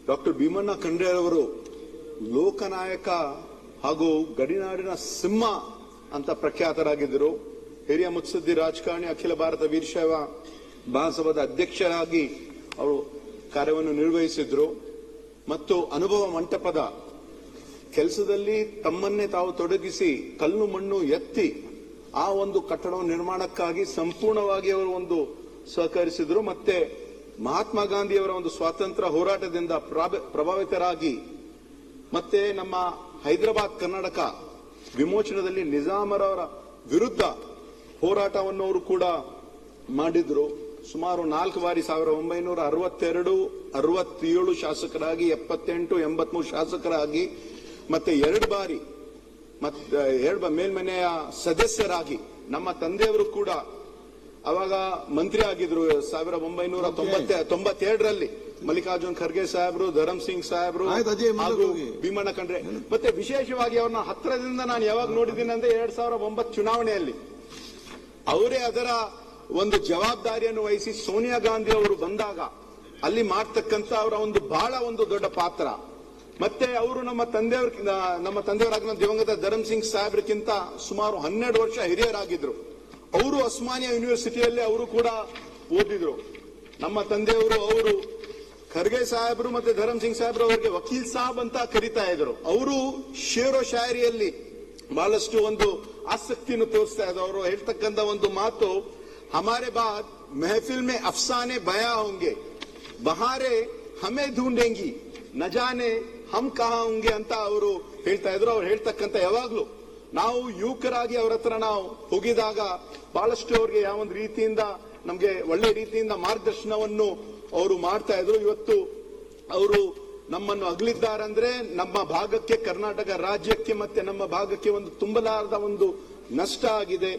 Doctor Bhimanna Khandre ಅವರು ಲೋಕನಾಯಕ ಹಾಗೂ ಗಡಿನಾಡಿನ ಸಿಂಹ ಅಂತ ಪ್ರಖ್ಯಾತರಾಗಿದ್ದರು. ಹಿರಿಯ ಮುತ್ಸದ್ದಿ ರಾಜಕಾರಣಿ, ಅಖಿಲ ಭಾರತ ವೀರಶೈವ ಮಹಾಸಭಾದ ಅಧ್ಯಕ್ಷರಾಗಿ ಅವರು ಕಾರ್ಯವನ್ನು ನಿರ್ವಹಿಸಿದ್ರು ಮತ್ತು ಅನುಭವ ಮಂಟಪದ ಕೆಲಸದಲ್ಲಿ ತಮ್ಮನ್ನೇ ತಾವು ತೊಡಗಿಸಿ ಕಲ್ಲು ಮಣ್ಣು ಎತ್ತಿ ಆ ಒಂದು ಕಟ್ಟಡ ನಿರ್ಮಾಣಕ್ಕಾಗಿ ಸಂಪೂರ್ಣವಾಗಿ ಅವರು ಒಂದು ಸಹಕರಿಸಿದ್ರು. ಮತ್ತೆ ಮಹಾತ್ಮ ಗಾಂಧಿಯವರ ಒಂದು ಸ್ವಾತಂತ್ರ್ಯ ಹೋರಾಟದಿಂದ ಪ್ರಭಾವಿತರಾಗಿ ಮತ್ತೆ ನಮ್ಮ ಹೈದರಾಬಾದ್ ಕರ್ನಾಟಕ ವಿಮೋಚನದಲ್ಲಿ ನಿಜಾಮರವರ ವಿರುದ್ಧ ಹೋರಾಟವನ್ನು ಅವರು ಕೂಡ ಮಾಡಿದ್ರು. ಸುಮಾರು 4 ಬಾರಿ 1962, 67 ಶಾಸಕರಾಗಿ, 78, 83 ಶಾಸಕರಾಗಿ, ಮತ್ತೆ 2 ಬಾರಿ ಮೇಲ್ಮನೆಯ ಸದಸ್ಯರಾಗಿ ನಮ್ಮ ತಂದೆಯವರು ಕೂಡ ಅವಾಗ ಮಂತ್ರಿ ಆಗಿದ್ರು. 1992ರಲ್ಲಿ ಮಲ್ಲಿಕಾರ್ಜುನ್ ಖರ್ಗೆ ಸಾಹೇಬ್ರು, ಧರಮ್ ಸಿಂಗ್ ಸಾಹೇಬ್ರು ಹಾಗೂ ಭೀಮಣ್ಣ ಖಂಡ್ರೆ. ಮತ್ತೆ ವಿಶೇಷವಾಗಿ ಅವ್ರನ್ನ ಹತ್ತಿರದಿಂದ ನಾನು ಯಾವಾಗ ನೋಡಿದ್ದೀನಿ ಅಂದ್ರೆ 2009 ಚುನಾವಣೆಯಲ್ಲಿ ಅವರೇ ಅದರ ಒಂದು ಜವಾಬ್ದಾರಿಯನ್ನು ವಹಿಸಿ ಸೋನಿಯಾ ಗಾಂಧಿ ಅವರು ಬಂದಾಗ ಅಲ್ಲಿ ಮಾಡ್ತಕ್ಕಂಥ ಅವರ ಒಂದು ಬಹಳ ಒಂದು ದೊಡ್ಡ ಪಾತ್ರ. ಮತ್ತೆ ಅವರು ನಮ್ಮ ತಂದೆಯವರಾಗಿನ ದಿವಂಗತ ಧರಮ್ ಸಿಂಗ್ ಸಾಹೇಬ್ರಕ್ಕಿಂತ ಸುಮಾರು 12 ವರ್ಷ ಹಿರಿಯರಾಗಿದ್ರು. ಅವರು ಉಸ್ಮಾನಿಯಾ ಯೂನಿವರ್ಸಿಟಿಯಲ್ಲಿ ಅವರು ಕೂಡ ಓದಿದ್ರು. ನಮ್ಮ ತಂದೆಯವರು ಅವರು ಖರ್ಗೆ ಸಾಹೇಬ್ರು ಮತ್ತೆ ಧರಮ್ ಸಿಂಗ್ ಸಾಹೇಬ್ರು ಅವರಿಗೆ ವಕೀಲ್ ಸಾಬ್ ಅಂತ ಕರೀತಾ ಇದ್ರು. ಅವರು ಶೇರೋ ಶಾಯರಿಯಲ್ಲಿ ಬಹಳಷ್ಟು ಒಂದು ಆಸಕ್ತಿಯನ್ನು ತೋರಿಸ್ತಾ ಇದ್ರು. ಅವರು ಹೇಳ್ತಕ್ಕಂಥ ಒಂದು ಮಾತು, ಹಮಾರೆ ಬಾದ್ ಮೆಹಫಿಲ್ ಮೇ ಅಫ್ಸಾನೆ ಬಯಾ ಹೋಂಗೆ, ಬಹಾರೆ ಹಮೇ ಢೂಂಡೆಂಗಿ, ನ ಜಾನೆ ಹಮ್ ಕಹಾ ಹೋಂಗೆ ಅಂತ ಅವರು ಹೇಳ್ತಾ ಇದ್ರು. ಅವ್ರು ಹೇಳ್ತಕ್ಕಂಥ ಯಾವಾಗ್ಲೂ ನಾವು ಯುವಕರಾಗಿ ಅವ್ರ ಹತ್ರ ನಾವು ಹೋಗಿದಾಗ ಬಹಳಷ್ಟು ಅವ್ರಿಗೆ ಯಾವೊಂದು ರೀತಿಯಿಂದ ನಮ್ಗೆ ಒಳ್ಳೆ ರೀತಿಯಿಂದ ಮಾರ್ಗದರ್ಶನವನ್ನು ಅವರು ಮಾಡ್ತಾ ಇದ್ರು. ಇವತ್ತು ಅವರು ನಮ್ಮನ್ನು ಅಗಲಿದ್ದಾರಂದ್ರೆ ನಮ್ಮ ಭಾಗಕ್ಕೆ, ಕರ್ನಾಟಕ ರಾಜ್ಯಕ್ಕೆ ಮತ್ತೆ ನಮ್ಮ ಭಾಗಕ್ಕೆ ಒಂದು ತುಂಬಲಾರದ ಒಂದು ನಷ್ಟ ಆಗಿದೆ.